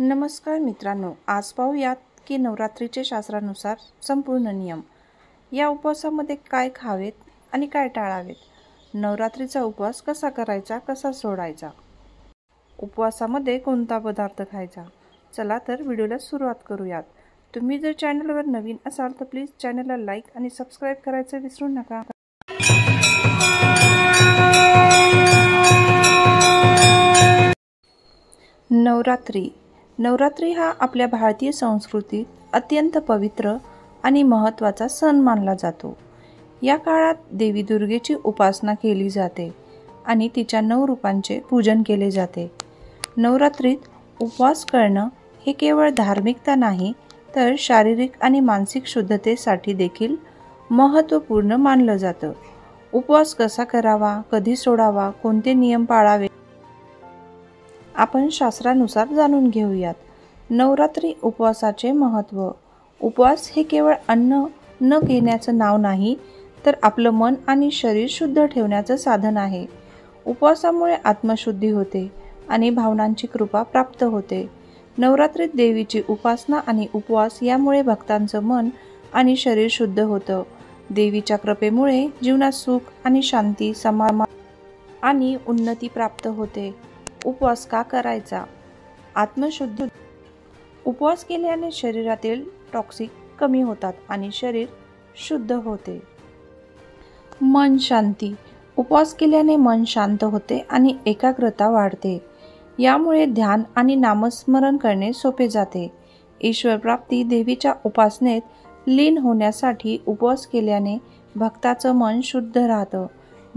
नमस्कार मित्रांनो, आज पाहूयात की नवरात्रीचे शास्त्रानुसार संपूर्ण नियम. या उपवासामध्ये काय खावेत आणि काय टाळावेत. नवरात्रीचा उपवास कसा करायचा, कसा सोडायचा, उपवासामध्ये कोणता पदार्थ खायचा. चला तर व्हिडिओला सुरुवात करूयात. तुम्ही जर चॅनलवर नवीन असाल तर प्लीज चॅनलला लाईक आणि सबस्क्राईब करायचं विसरू नका. नवरात्री हा आपल्या भारतीय संस्कृतीत अत्यंत पवित्र आणि महत्त्वाचा सण मानला जातो. या काळात देवी दुर्गेची उपासना केली जाते आणि तिच्या 9 रूपांचे पूजन केले जाते. नवरात्रीत उपवास करणं हे केवळ धार्मिकता नाही तर शारीरिक आणि मानसिक शुद्धतेसाठी देखील महत्त्वपूर्ण मानलं जातं. उपवास कसा करावा, कधी सोडावा, कोणते नियम पाळावे आपण शास्त्रानुसार जाणून घेऊयात. नवरात्री उपवासाचे महत्त्व. उपवास हे केवळ अन्न न घेण्याचं नाव नाही तर आपलं मन आणि शरीर शुद्ध ठेवण्याचं साधन आहे. उपवासामुळे आत्मशुद्धी होते आणि भावनांची कृपा प्राप्त होते. नवरात्रीत देवीची उपासना आणि उपवास यामुळे भक्तांचं मन आणि शरीर शुद्ध होतं. देवीच्या कृपेमुळे जीवनात सुख आणि शांती, समाधान आणि उन्नती प्राप्त होते. उपवास का करायचा? आत्मशुद्धी. उपवास केल्याने शरीरातील टॉक्सिक कमी होतात आणि शरीर शुद्ध होते. मन शांती. उपवास केल्याने मन शांत होते आणि एकाग्रता वाढते. यामुळे ध्यान आणि नामस्मरण करणे सोपे जाते. ईश्वर प्राप्ती. देवीच्या उपासनेत लीन होण्यासाठी उपवास केल्याने भक्ताचं मन शुद्ध राहतं,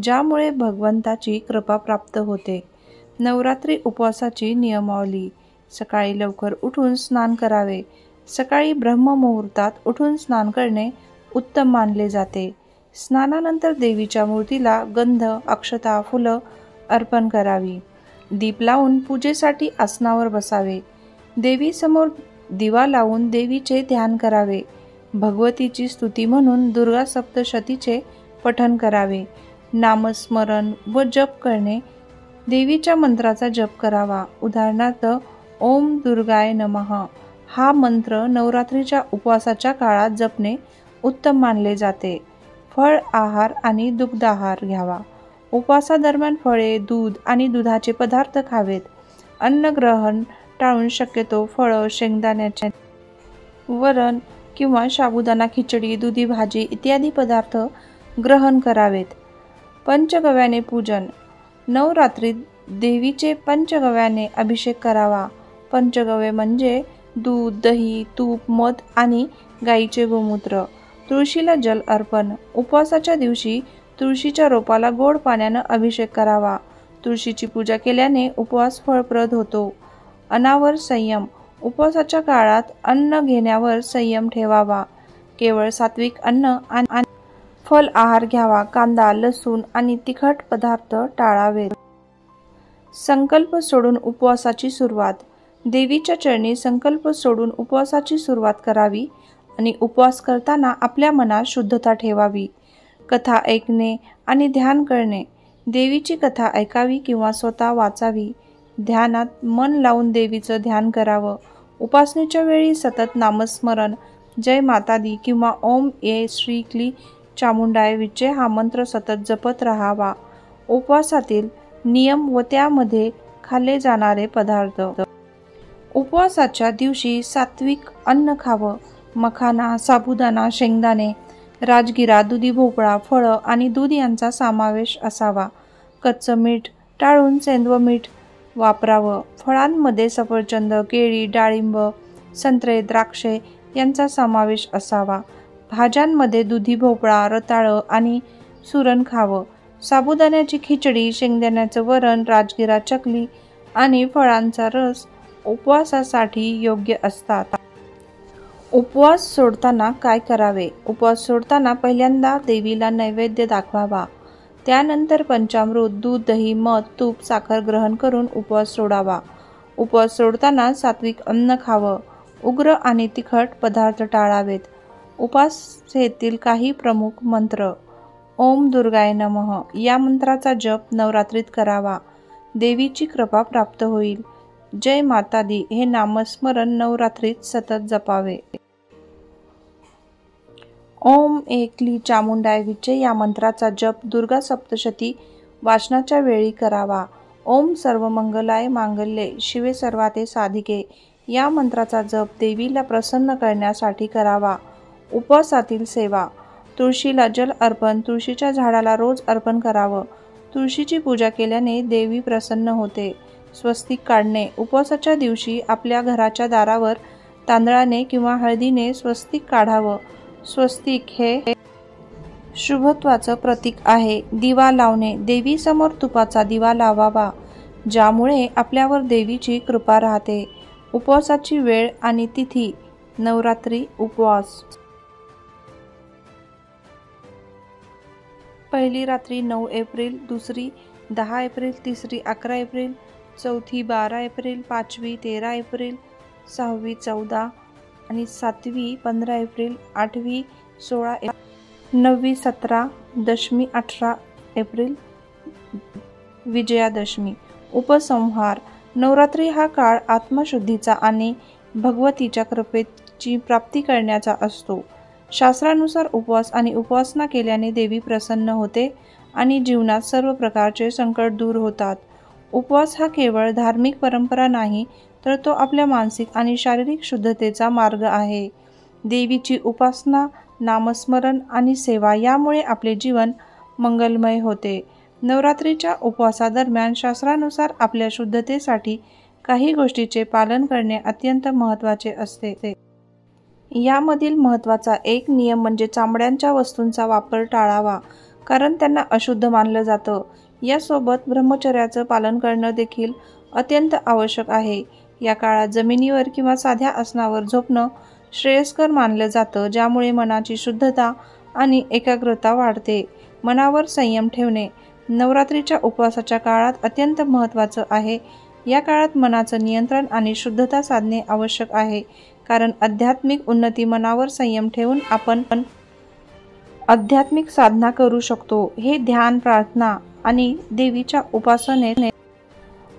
ज्यामुळे भगवंताची कृपा प्राप्त होते. नवरात्री उपवासाची नियमावली. सकाळी लवकर उठून स्नान करावे. सकाळी ब्रह्ममुहूर्तात उठून स्नान करणे उत्तम मानले जाते. स्नानानंतर देवीच्या मूर्तीला गंध, अक्षता, फुलं अर्पण करावी. दीप लावून पूजेसाठी आसनावर बसावे. देवीसमोर दिवा लावून देवीचे ध्यान करावे. भगवतीची स्तुती म्हणून दुर्गा सप्तशतीचे पठण करावे. नामस्मरण व जप करणे. देवीच्या मंत्राचा जप करावा. उदाहरणार्थ ओम दुर्गाय नमः हा मंत्र नवरात्रीच्या उपवासाच्या काळात जपणे उत्तम मानले जाते. फळ आहार आणि दुग्ध आहार घ्यावा. उपवासादरम्यान फळे, दूध आणि दुधाचे पदार्थ खावेत. अन्न ग्रहण टाळून शक्यतो फळं, शेंगदाण्याचे वरण किंवा साबुदाणा खिचडी, दुधी भाजी इत्यादी पदार्थ ग्रहण करावेत. पंचगव्याने पूजन. नवरात्रीत देवीचे पंचगव्याने अभिषेक करावा. पंचगव्य म्हणजे दूध, दही, तूप, मध आणि गाईचे गोमूत्र. तुळशीला जल अर्पण. उपवासाच्या दिवशी तुळशीच्या रोपाला गोड पाण्यानं अभिषेक करावा. तुळशीची पूजा केल्याने उपवास फळप्रद होतो. अन्नावर संयम. उपवासाच्या काळात अन्न घेण्यावर संयम ठेवावा. केवळ सात्विक अन्न आणि फल आहार घ्यावा. कांदा, लसूण आणि तिखट पदार्थ टाळावेत. संकल्प सोडून उपवासाची सुरुवात. देवीच्या चरणी संकल्प सोडून उपवासाची सुरुवात करावी आणि उपवास करताना आपल्या मनात शुद्धता ठेवावी. कथा ऐकणे आणि ध्यान करणे. देवीची कथा ऐकावी किंवा स्वतः वाचावी. ध्यानात मन लावून देवीचं ध्यान करावं. उपासनेच्या वेळी सतत नामस्मरण, जय माता दी किंवा ओम ये श्री क्ली चामुंडाय विचे हा मंत्र सतत जपत राहावा. उपवासातील नियम व त्यामध्ये खाल्ले जाणारे पदार्थ. उपवासाच्या दिवशी सात्विक अन्न खावं. मखाना, साबुदाणा, शेंगदाणे, राजगिरा, दुधी भोपळा, फळं आणि दूध यांचा समावेश असावा. कच्चं मीठ टाळून सेंद्रिय मीठ वापरावं. फळांमध्ये सफरचंद, केळी, डाळिंब, संत्रे, द्राक्षे यांचा समावेश असावा. भाज्यांमध्ये दुधी भोपळा, रताळं आणि सुरण खावं. साबुदाण्याची खिचडी, शेंगदाण्याचं वरण, राजगिरा, चकली आणि फळांचा रस उपवासासाठी योग्य असतात. उपवास सोडताना काय करावे? उपवास सोडताना पहिल्यांदा देवीला नैवेद्य दाखवावा. त्यानंतर पंचामृत, दूध, दही, मध, तूप, साखर ग्रहण करून उपवास सोडावा. उपवास सोडताना सात्विक अन्न खावं. उग्र आणि तिखट पदार्थ टाळावेत. उपासनेतील काही प्रमुख मंत्र. ओम दुर्गाय नमः या मंत्राचा जप नवरात्रीत करावा. देवीची कृपा प्राप्त होईल. जय माता दी हे नामस्मरण नवरात्रीत सतत जपावे। ओम एकली चामुंडाय विजय या मंत्राचा जप दुर्गा सप्तशती वाचनाच्या वेळी करावा। ओम सर्वमंगलाय मांगल्ये शिवे सर्वाते साधिके या मंत्राचा जप देवीला प्रसन्न करण्यासाठी करावा। उपवासातील सेवा, तुळशीला जल अर्पण, तुळशीच्या झाडाला रोज अर्पण करावं। तुळशीची पूजा केल्याने देवी प्रसन्न होते। स्वस्तिक काढणे, उपवासाच्या दिवशी आपल्या घराच्या दारावर तांदळाने किंवा हळदीने स्वस्तिक काढावं। स्वस्तिक हे शुभत्वाचं प्रतीक आहे। दिवा लावणे, देवीसमोर तुपाचा दिवा लावावा, ज्यामुळे आपल्यावर देवीची कृपा राहते। उपवासाची वेळ आणि तिथी, नवरात्री उपवास। पहिली रात्री 9 एप्रिल, दुसरी 10 एप्रिल, तिसरी 11 एप्रिल, चौथी 12 एप्रिल, पाचवी 13 एप्रिल, सहावी 14 आणि सातवी 15 एप्रिल, आठवी 16 एप्रिल, नववी 17, दशमी 18 एप्रिल, विजयादशमी। उपसंहार, नवरात्री हा काळ आत्मशुद्धीचा आणि भगवतीच्या कृपेची प्राप्ती करण्याचा असतो। शास्त्रानुसार उपवास आणि उपासना केल्याने देवी प्रसन्न होते आणि जीवनात सर्व प्रकारचे संकट दूर होतात। उपवास हा केवळ धार्मिक परंपरा नाही, तर तो आपल्या मानसिक आणि शारीरिक शुद्धतेचा मार्ग आहे। देवीची उपासना, नामस्मरण आणि सेवा यामुळे आपले जीवन मंगलमय होते। नवरात्रीच्या उपवासादरम्यान शास्त्रानुसार आपल्या शुद्धतेसाठी काही गोष्टींचे पालन करणे अत्यंत महत्त्वाचे असते। यामधील महत्त्वाचा एक नियम म्हणजे चामड्याच्या वस्तूंचा वापर टाळावा, कारण त्यांना अशुद्ध मानलं जातं। यासोबत ब्रह्मचर्याचं पालन करणं देखील अत्यंत आवश्यक आहे। या काळात जमिनीवर किंवा साध्या आसनावर झोपणं श्रेयस्कर मानलं जातं, ज्यामुळे मनाची शुद्धता आणि एकाग्रता वाढते। मनावर संयम ठेवणे, नवरात्रीच्या उपवासाच्या काळात अत्यंत महत्त्वाचं आहे। या काळात मनाचं नियंत्रण आणि शुद्धता साधणे आवश्यक आहे, कारण आध्यात्मिक उन्नती मनावर संयम ठेवून आपण आध्यात्मिक साधना करू शकतो। हे ध्यान, प्रार्थना आणि देवीच्या उपासनेने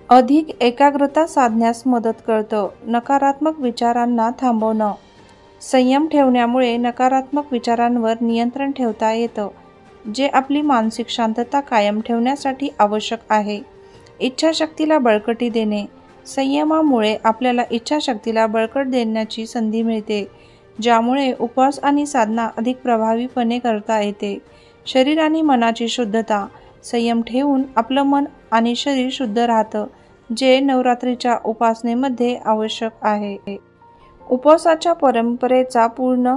अधिक एकाग्रता साधण्यास मदत करतं। नकारात्मक विचारांना थांबवणं, संयम ठेवण्यामुळे नकारात्मक विचारांवर नियंत्रण ठेवता येतं, जे आपली मानसिक शांतता कायम ठेवण्यासाठी आवश्यक आहे। इच्छाशक्तीला बळकटी देणे, संयमामुळे आपल्याला इच्छाशक्तीला बळकट देण्याची संधी मिळते, ज्यामुळे उपवास आणि साधना अधिक प्रभावीपणे करता येते। शरीर आणि मनाची शुद्धता, संयम ठेवून आपलं मन आणि शरीर शुद्ध राहतं, जे नवरात्रीच्या उपासनेमध्ये आवश्यक आहे। उपवासाच्या परंपरेचा पूर्ण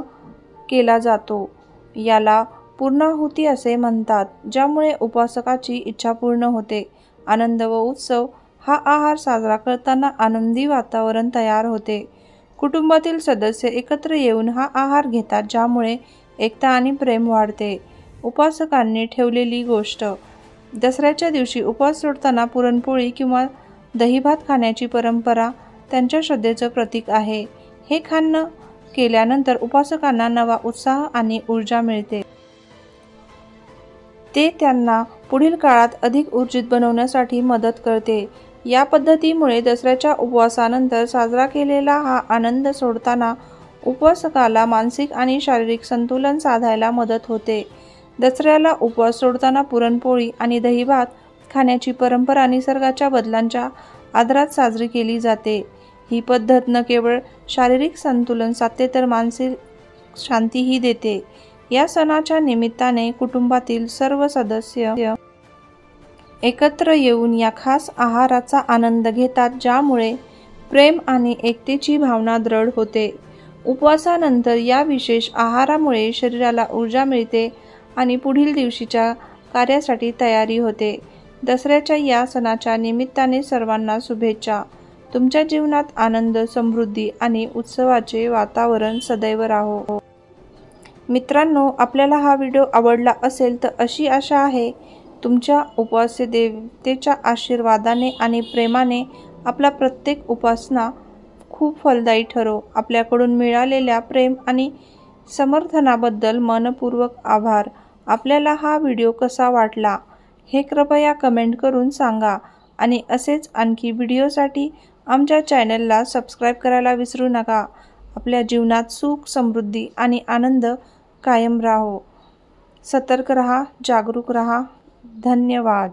केला जातो, याला पूर्णाहुती असे म्हणतात, ज्यामुळे उपासकाची इच्छा पूर्ण होते। आनंद व उत्सव, हा आहार साजरा करताना आनंदी वातावरण तयार होते। कुटुंबातील सदस्य एकत्र येऊन हा आहार घेतात, ज्यामुळे एकता आणि प्रेम वाढते। उपासकांनी ठेवलेली गोष्ट, दसऱ्याच्या दिवशी उपवास सोडताना पुरणपोळी किंवा दहीभात खाण्याची परंपरा त्यांच्या श्रद्धेचं प्रतीक आहे। हे खाणं केल्यानंतर उपासकांना नवा उत्साह आणि ऊर्जा मिळते। ते त्यांना पुढील काळात अधिक ऊर्जित बनवण्यासाठी मदत करते। या पद्धतीमुळे दसऱ्याच्या उपवासानंतर साजरा केलेला हा आनंद सोडताना उपवासकाला मानसिक आणि शारीरिक संतुलन साधायला मदत होते। दसऱ्याला उपवास सोडताना पुरणपोळी आणि दहीभात खाण्याची परंपरा निसर्गाच्या बदलांच्या आदरात साजरी केली जाते। ही पद्धत न केवळ शारीरिक संतुलन साधते, तर मानसिक शांतीही देते। या सणाच्या निमित्ताने कुटुंबातील सर्व सदस्य एकत्र येऊन या खास आहाराचा आनंद घेतात, ज्यामुळे प्रेम आणि एकतेची भावना दृढ होते। उपवासानंतर या विशेष आहारामुळे शरीराला ऊर्जा मिळते आणि पुढील दिवशीच्या कार्यासाठी तयारी होते। दसऱ्याच्या या सणाच्या निमित्ताने सर्वांना शुभेच्छा। तुमच्या जीवनात आनंद, समृद्धी आणि उत्सवाचे वातावरण सदैव राहो। मित्रांनो, आपल्याला हा व्हिडिओ आवडला असेल तर अशी आशा आहे, तुमच्या उपवासी देवतेच्या आशीर्वादाने आणि प्रेमाने आपला प्रत्येक उपासना खूप फलदायी ठरो। आपल्याकडून मिळालेल्या प्रेम आणि समर्थनाबद्दल मनपूर्वक आभार। आपल्याला हा व्हिडिओ कसा वाटला हे कृपया कमेंट करून सांगा आणि असेच आणखी व्हिडिओसाठी आमच्या चॅनलला सबस्क्राईब करायला विसरू नका. आपल्या जीवनात सुख, समृद्धी आणि आनंद कायम राहो. सतर्क रहा, जागरूक रहा. धन्यवाद.